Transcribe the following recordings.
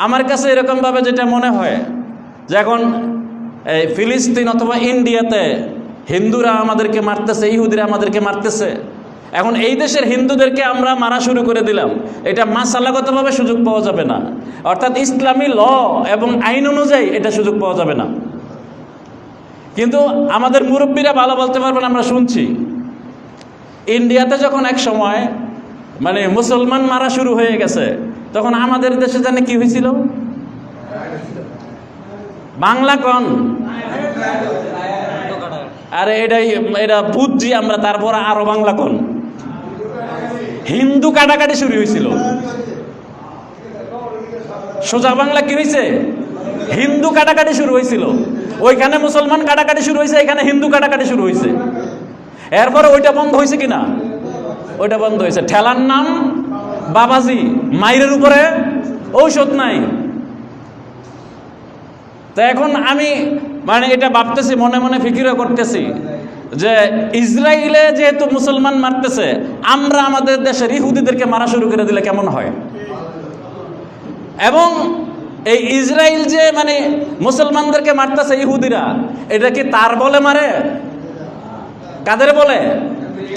আমার কাছে এরকমভাবে যেটা মনে হয় যে এখন এই ফিলিস্তিন অথবা ইন্ডিয়াতে হিন্দুরা আমাদেরকে মারতেছে, ইহুদিরা আমাদেরকে মারতেছে। এখন এই দেশের হিন্দুদেরকে আমরা মারা শুরু করে দিলাম, এটা মাসালাগতভাবে সুযোগ পাওয়া যাবে না, অর্থাৎ ইসলামী ল এবং আইন অনুযায়ী এটা সুযোগ পাওয়া যাবে না। কিন্তু আমাদের মুরব্বীরা ভালো বলতে পারবেন, আমরা শুনছি ইন্ডিয়াতে যখন এক সময় মানে মুসলমান মারা শুরু হয়ে গেছে, তখন আমাদের দেশে জানে কি হয়েছিল? বাংলা কন, আরে এটা বুঝছি আমরা, তারপর আরো বাংলা কন। হিন্দু কাটাকাটি শুরু হয়েছিল। সোজা বাংলা কি হয়েছে? হিন্দু কাটাকাটি শুরু হয়েছিল। ওইখানে মুসলমান কাটাকাটি শুরু হয়েছে, এখানে হিন্দু কাটাকাটি শুরু হয়েছে। এরপরে ওইটা বন্ধ হয়েছে কিনা? ওইটা বন্ধ হয়েছে। ঠেলার নাম বাবাজি, মাইরের উপরে ঔষধ নাই। তো এখন আমি মানে এটা ভাবতেছি, মনে মনে ফিকিরও করতেছি যে ইসরায়েলে যেহেতু মুসলমান মারতেছে, আমরা আমাদের দেশের ইহুদিদেরকে মারা শুরু করে দিলে কেমন হয়? এবং এই ইসরায়েল যে মানে মুসলমানদেরকে মারতেছে ইহুদিরা, এটা কি তার বলে মারে? কাদের বলে?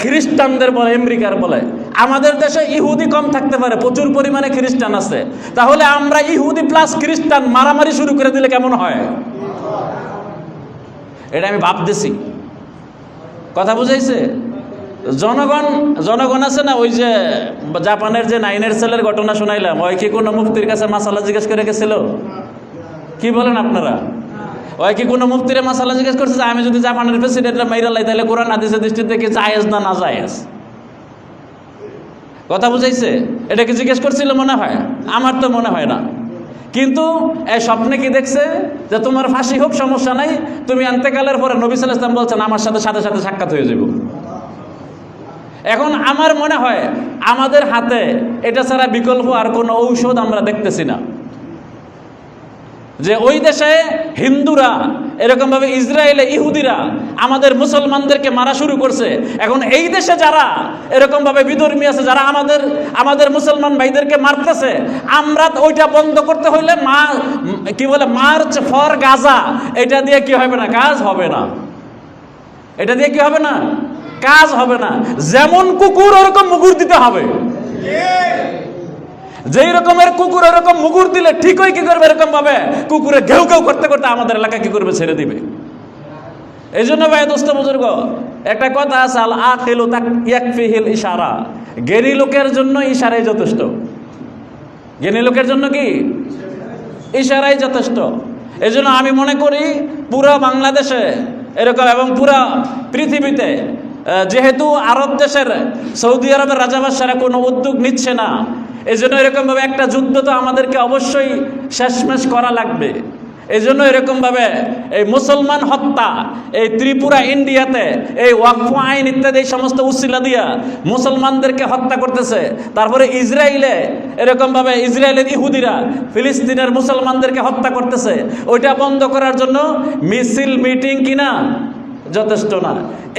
খ্রিস্টানদের বলে, আমেরিকার বলে। আমাদের দেশে ইহুদি কম থাকতে পারে, প্রচুর পরিমাণে খ্রিস্টান আছে। তাহলে আমরা ইহুদি প্লাস খ্রিস্টান মারামারি শুরু করে দিলে কেমন হয়? এটা আমি ভাবতেছি। কথা বুঝাইছে? জনগণ আছে না, ওই যে জাপানের যে 9 ছেলের ঘটনা শোনাইলাম, ওই কি কোনো মুফতির কাছে মাসালা জিজ্ঞেস করে গেছিল? কি বলেন আপনারা? ওই কি কোনো মুফতিরে মাসালা জিজ্ঞেস করছে যে আমি যদি জাপানের প্রেসিডেন্টরা মাইরা লাই তাহলে কোরআন হাদিসের দৃষ্টি থেকে জায়েজ না না জায়েজ? কথা বুঝাইছে? এটা কি জিজ্ঞেস করছিল মনে হয়? আমার তো মনে হয় না। কিন্তু এই স্বপ্নে কি দেখছে যে তোমার ফাঁসি হোক, সমস্যা নাই, তুমি আন্তেকালের পরে নবী সাল্লাল্লাহু আলাইহি ওয়াসাল্লাম বলছেন আমার সাথে সাথে সাথে সাক্ষাৎ হয়ে যাব। এখন আমার মনে হয় আমাদের হাতে এটা ছাড়া বিকল্প আর কোনো ঔষধ আমরা দেখতেছি না। যে ওই দেশে হিন্দুরা এরকমভাবে ইসরায়েলে ইহুদিরা আমাদের মুসলমানদেরকে মারা শুরু করছে। এখন এই দেশে যারা এরকমভাবে বিধর্মী আছে, যারা আমাদের মুসলমান ভাইদেরকে মারতেছে, আমরা ওইটা বন্ধ করতে হইলে কি বলে মার্চ ফর গাজা, এটা দিয়ে কি হবে না? কাজ হবে না। এটা দিয়ে কি হবে না? কাজ হবে না। যেমন কুকুর ওরকম মুগুর দিতে হবে। যেই রকমের কুকুর ওরকম মুগুর দিলে ঠিকই কি করবে? এরকম ভাবে কুকুরে ঘেউ ঘেউ করতে করতে আমাদের এলাকা কি করবে? ছেড়ে দিবে। এই জন্য ভাই দোস্ত বুজুর্গ, একটা কথা আছে, আল আকিলু ইয়াকফিহিল ইশারা। জ্ঞানী লোকের জন্য ইশারাই যথেষ্ট। জ্ঞানী লোকের জন্য কি? ইশারাই যথেষ্ট। এই জন্য আমি মনে করি পুরো বাংলাদেশে এরকম এবং পুরো পৃথিবীতে, যেহেতু আরব দেশের সৌদি আরবের রাজাবাদশারা কোনো উদ্যোগ নিচ্ছে না, এই জন্য এরকমভাবে একটা যুদ্ধ তো আমাদেরকে অবশ্যই শেষমেশ করা লাগবে। এই জন্য এরকমভাবে এই মুসলমান হত্যা, এই ত্রিপুরা ইন্ডিয়াতে এই ওয়াকফ আইন ইত্যাদি এই সমস্ত উসিলা দিয়া মুসলমানদেরকে হত্যা করতেছে। তারপরে ইসরায়েলে এরকমভাবে ইসরায়েলের ইহুদিরা ফিলিস্তিনের মুসলমানদেরকে হত্যা করতেছে। ওইটা বন্ধ করার জন্য মিছিল মিটিং কিনা যথেষ্ট না।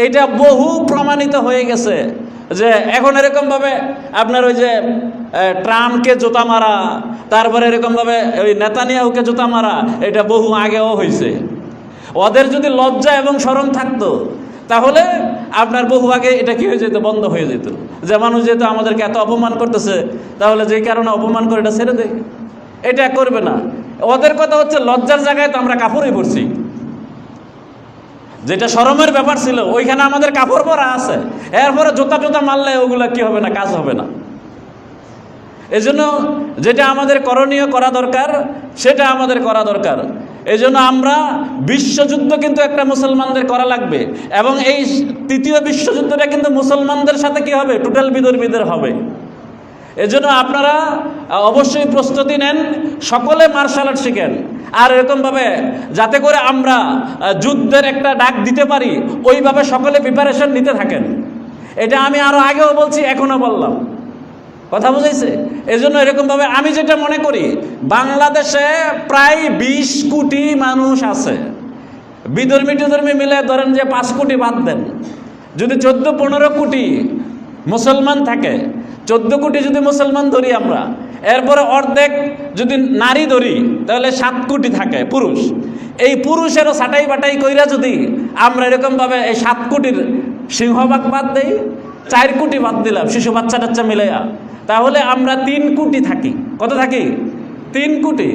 এটা বহু প্রমাণিত হয়ে গেছে যে এখন এরকমভাবে আপনার ওই যে ট্রাম্পকে জুতা মারা, তারপরে এরকমভাবে ওই নেতানিয়াহুকে জুতা মারা, এটা বহু আগেও হয়েছে। ওদের যদি লজ্জা এবং শরম থাকতো তাহলে আপনার বহু আগে এটা কি হয়ে যেত? বন্ধ হয়ে যেত। যে মানুষ যেহেতু আমাদেরকে এত অপমান করতেছে, তাহলে যেই কারণে অপমান করে এটা ছেড়ে দেয়। এটা করবে না। ওদের কথা হচ্ছে লজ্জার জায়গায় তো আমরা কাপড়ই পরছি। যেটা শরমের ব্যাপার ছিল ওইখানে আমাদের কাপড় পরা আছে, এরপরে জুতা মারলে ওগুলা কি হবে না? কাজ হবে না। এজন্য যেটা আমাদের করণীয় করা দরকার সেটা আমাদের করা দরকার। এজন্য আমরা বিশ্বযুদ্ধ কিন্তু একটা মুসলমানদের করা লাগবে, এবং এই তৃতীয় বিশ্বযুদ্ধটা কিন্তু মুসলমানদের সাথে কি হবে? টোটাল বিধর্মীদের হবে। এজন্য আপনারা অবশ্যই প্রস্তুতি নেন, সকলে মার্শাল আর্ট শিখেন, আর এরকমভাবে যাতে করে আমরা যুদ্ধের একটা ডাক দিতে পারি ওইভাবে সকলে প্রিপারেশন নিতে থাকেন। এটা আমি আরও আগেও বলছি, এখনও বললাম। কথা বুঝাইছে? এজন্য এরকমভাবে আমি যেটা মনে করি, বাংলাদেশে প্রায় 20 কোটি মানুষ আছে। বিধর্মী মিলে ধরেন যে 5 কোটি বাদ দেন, যদি 14-15 কোটি মুসলমান থাকে, 14 কোটি যদি মুসলমান ধরি আমরা, এরপরে অর্ধেক যদি নারী ধরি তাহলে 7 কোটি থাকে পুরুষ। এই পুরুষেরও ছাটাই বাটাই কইরা যদি আমরা এরকমভাবে এই 7 কোটির সিংহভাগ বাদ দেই, 4 কোটি বাদ দিলাম শিশু বাচ্চা টাচ্চা মিলাইয়া, তাহলে আমরা 3 কোটি থাকি। কত থাকি? 3 কোটি।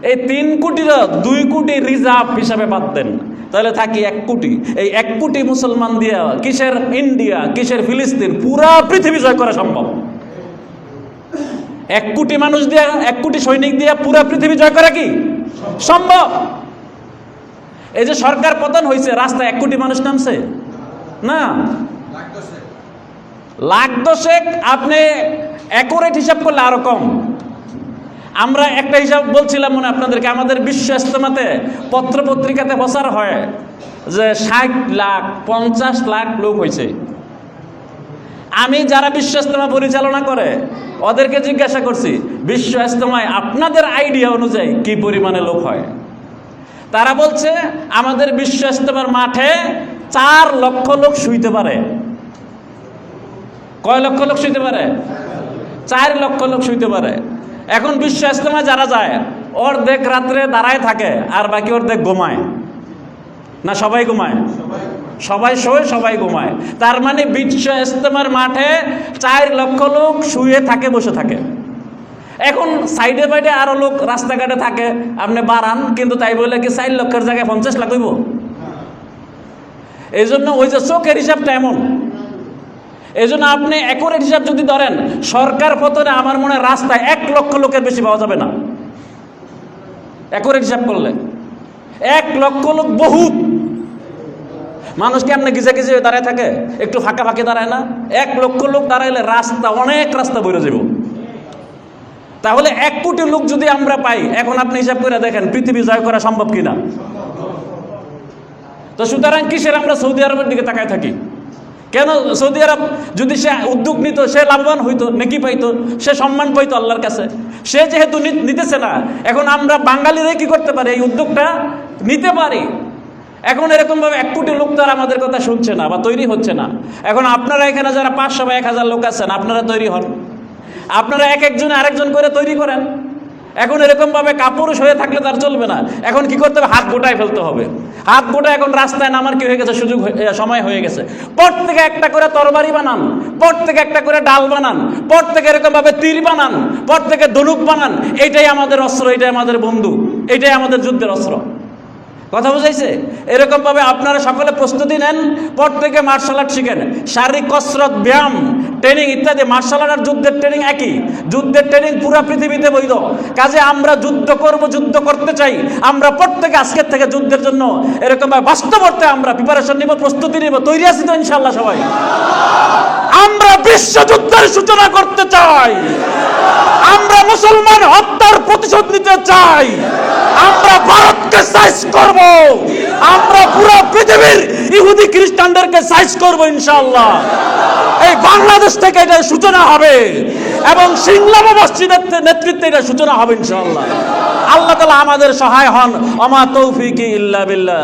এই 3 কোটির 2 কোটি রিজার্ভ হিসাবে বাদ দেন, তাহলে থাকি 1 কোটি। এই 1 কোটি মুসলমান দিয়া কিসের ইন্ডিয়া, কিসের ফিলিস্তিন, পুরা পৃথিবী জয় করা সম্ভব। 1 কোটি মানুষ দিয়া, 1 কোটি সৈনিক দিয়া পুরা পৃথিবী জয় করা কি সম্ভব? এই যে সরকার পতন হয়েছে, রাস্তায় 1 কোটি মানুষ নামছে না, লাখ দশেক। আপনি অ্যাকুরেট হিসাব করলে আরো কম। আমরা একটা হিসাব বলছিলাম মনে আপনাদেরকে, আমাদের বিশ্ব ইজতেমাতে পত্র পত্রিকাতে প্রচার হয় যে 60 লাখ 50 লাখ লোক হয়েছে। আমি যারা বিশ্ব ইজতেমা পরিচালনা করে ওদেরকে জিজ্ঞাসা করছি, বিশ্ব ইজতেমায় আপনাদের আইডিয়া অনুযায়ী কি পরিমাণে লোক হয়? তারা বলছে আমাদের বিশ্ব ইজতেমার মাঠে 4 লক্ষ লোক শুইতে পারে। কয় লক্ষ লোক শুইতে পারে? 4 লক্ষ লোক শুইতে পারে। এখন বিশ্ব ইজতেমায় যারা যায় অর্ধেক রাত্রে দাঁড়ায় থাকে আর বাকি অর্ধেক ঘুমায় না? সবাই ঘুমায়? সবাই শোয়, সবাই ঘুমায়। তার মানে বিশ্ব ইজতেমার মাঠে 4 লক্ষ লোক শুয়ে থাকে, বসে থাকে। এখন সাইডে বাইডে আরো লোক রাস্তাঘাটে থাকে, আপনি বাড়ান, কিন্তু তাই বলে কি 4 লক্ষের জায়গায় 50 লাখ হইব? এই জন্য ওই যে চোখের হিসাবটা এমন। এই জন্য আপনি অ্যাকুরেট হিসাব যদি ধরেন, সরকার পতনে আমার মনে হয় রাস্তায় 1 লক্ষ লোকের বেশি পাওয়া যাবে না অ্যাকুরেট হিসাব করলে। 1 লক্ষ লোক বহুত মানুষকে আপনি গিজে গিজে দাঁড়ায় থাকে, একটু ফাঁকা ফাঁকে দাঁড়ায় না? 1 লক্ষ লোক দাঁড়াইলে রাস্তা, অনেক রাস্তা বেরো যাব। তাহলে 1 কোটি লোক যদি আমরা পাই, এখন আপনি হিসাব করে দেখেন পৃথিবী জয় করা সম্ভব কিনা। তো সুতরাং কিসের আমরা সৌদি আরবের দিকে তাকায় থাকি? কেন? সৌদি আরব যদি সে উদ্যোগ নিত, সে লাভবান হইতো, নেকি পাইতো, সে সম্মান পাইতো আল্লাহর কাছে। সে যেহেতু নিতেছে না, এখন আমরা বাঙালিরাই কি করতে পারি? এই উদ্যোগটা নিতে পারি। এখন এরকমভাবে 1 কোটি লোক তো আর আমাদের কথা শুনছে না বা তৈরি হচ্ছে না। এখন আপনারা এখানে যারা 500 বা 1000 লোক আছেন, আপনারা তৈরি হন। আপনারা এক একজনে আরেকজন করে তৈরি করেন। এখন এরকমভাবে কাপুরুষ হয়ে থাকলে তার চলবে না। এখন কি করতে হবে? হাত গোটায় ফেলতে হবে। হাত গোটা এখন রাস্তায় নামার কি হয়ে গেছে? সুযোগ, সময় হয়ে গেছে। পর থেকে একটা করে তরবারি বানান, পর থেকে একটা করে ডাল বানান, পর থেকে এরকমভাবে তীর বানান, পর থেকে ধনুক বানান। এইটাই আমাদের অস্ত্র, এটাই আমাদের বন্ধু, এটাই আমাদের যুদ্ধের অস্ত্র। কথা বুঝাইছে? এরকমভাবে আপনারা সকলে প্রস্তুতি নেন, পর থেকে মার্শাল আর্ট শিখেন। শারীরিক কসরত, ব্যায়াম, ট্রেনিং ইত্যাদি। মার্শাল আর্ট আর যুদ্ধের ট্রেনিং একই। যুদ্ধের ট্রেনিং পুরা পৃথিবীতে বৈধ। কাজে আমরা যুদ্ধ করব, যুদ্ধ করতে চাই। আমরা প্রত্যেকে আজকের থেকে যুদ্ধের জন্য এরকমভাবে বাস্তব অর্থে আমরা প্রিপারেশন নিব, প্রস্তুতি নিব। তৈরি আছি তো ইনশাআল্লাহ সবাই? আমরা বিশ্বযুদ্ধের সূচনা করতে চাই। আমরা মুসলমান হত্যার প্রতিশোধ নিতে চাই। আমরা ভারতকে সাইজ করব, আমরা পুরো পৃথিবীর ইহুদি খ্রিস্টানদেরকে সাইজ করব ইনশাআল্লাহ। এই বাংলাদেশ থেকে এটা সূচনা হবে এবং সিংলাম মসজিদের নেতৃত্বে এটা সূচনা হবে ইনশাআল্লাহ। আল্লাহ তাআলা আমাদের সহায় হন। ওমা তৌফিকি ইল্লা বিল্লাহ।